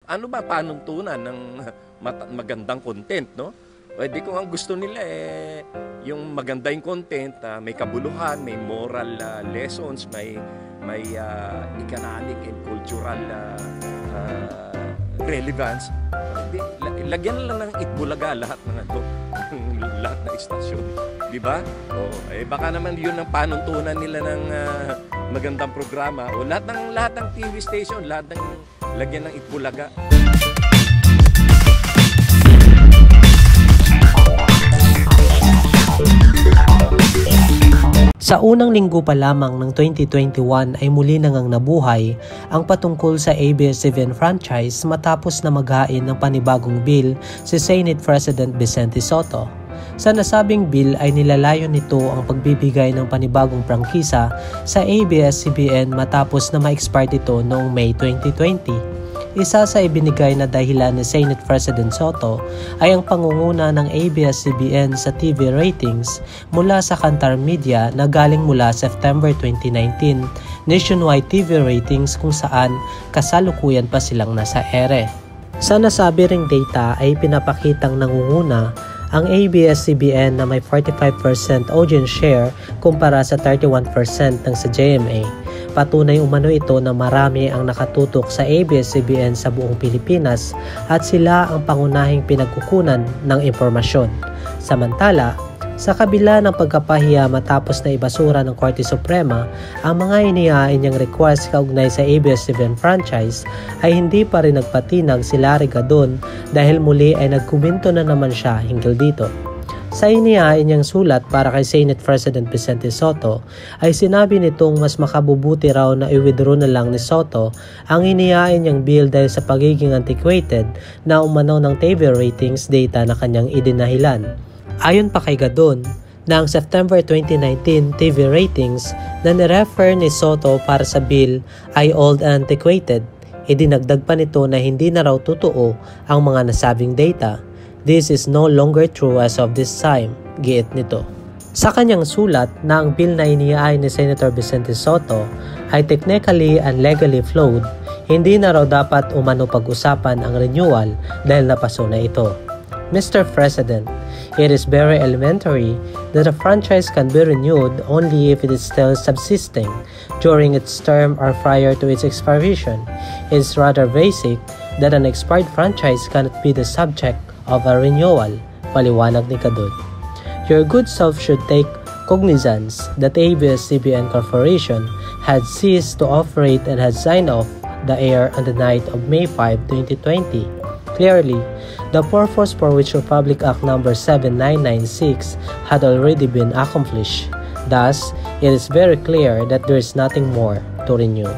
Ano ba panuntunan ng magandang content, no? Pwede kung ang gusto nila yung maganda yung content, may kabuluhan, may moral lessons, may economic and cultural relevance. Lagyan lang ng Itbulaga lahat ng lahat ng istasyon, di ba? Baka naman yun ang panuntunan nila ng magandang programa o lahat ng TV station, lahat ng lagyan ng Itbulaga. Sa unang linggo pa lamang ng 2021 ay muli nangang nabuhay ang patungkol sa ABS-CBN franchise matapos na maghain ng panibagong bill si Senate President Vicente Sotto. Sa nasabing bill ay nilalayo nito ang pagbibigay ng panibagong prangkisa sa ABS-CBN matapos na ma-expire ito noong May 2020. Isa sa ibinigay na dahilan ni Senate President Sotto ay ang pangunguna ng ABS-CBN sa TV ratings mula sa Kantar Media na galing mula September 2019 nationwide TV ratings kung saan kasalukuyan pa silang nasa ere. Sa nasabi ring data ay pinapakitang nangunguna ang ABS-CBN na may 45% audience share kumpara sa 31% ng sa GMA. Patunay umano ito na marami ang nakatutok sa ABS-CBN sa buong Pilipinas at sila ang pangunahing pinagkukunan ng impormasyon. Samantala, sa kabila ng pagkapahiya matapos na ibasura ng Korte Suprema ang mga inihain niyang request kaugnay sa ABS-CBN franchise ay hindi pa rin nagpatinag si Larry Gadon dahil muli ay nagkuminto na naman siya hinggil dito. Sa inihain niyang sulat para kay Senate President Vicente Sotto ay sinabi nitong mas makabubuti raw na i-withdraw na lang ni Sotto ang inihain niyang bill dahil sa pagiging antiquated na umano ng TV ratings data na kanyang idinahilan. Ayon pa kay Gadon, na ang September 2019 TV ratings na nirefer ni Sotto para sa bill ay old and antiquated. Idinagdag pa nito na hindi na raw totoo ang mga nasabing data. This is no longer true as of this time, giit nito. Sa kanyang sulat na ang bill na inihain ni Senator Vicente Sotto ay technically and legally flawed, hindi na raw dapat umano pag-usapan ang renewal dahil napaso na ito. Mr. President, it is very elementary that a franchise can be renewed only if it is still subsisting during its term or prior to its expiration. It is rather basic that an expired franchise cannot be the subject of a renewal, paliwanag ni Gadon. Your good self should take cognizance that ABS-CBN Corporation had ceased to operate and had signed off the air on the night of May 5, 2020. Clearly, the purpose for which Republic Act No. 7996 had already been accomplished. Thus, it is very clear that there is nothing more to renew.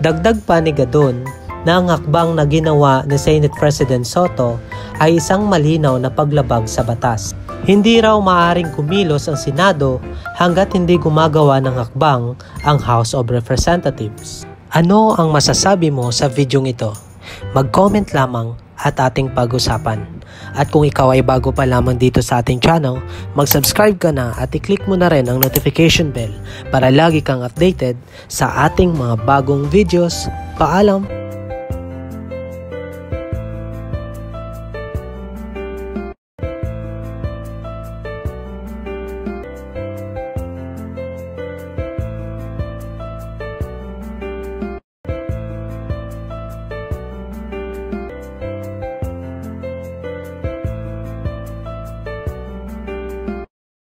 Dagdag pa ni Gadon na ang hakbang na ginawa ni Senate President Sotto ay isang malinaw na paglabag sa batas. Hindi raw maaaring kumilos ang Senado hanggat hindi gumagawa ng hakbang ang House of Representatives. Ano ang masasabi mo sa videong ito? Mag-comment lamang at ating pag-usapan. At kung ikaw ay bago pa lamang dito sa ating channel, mag-subscribe ka na at i-click mo na rin ang notification bell para lagi kang updated sa ating mga bagong videos. Paalam!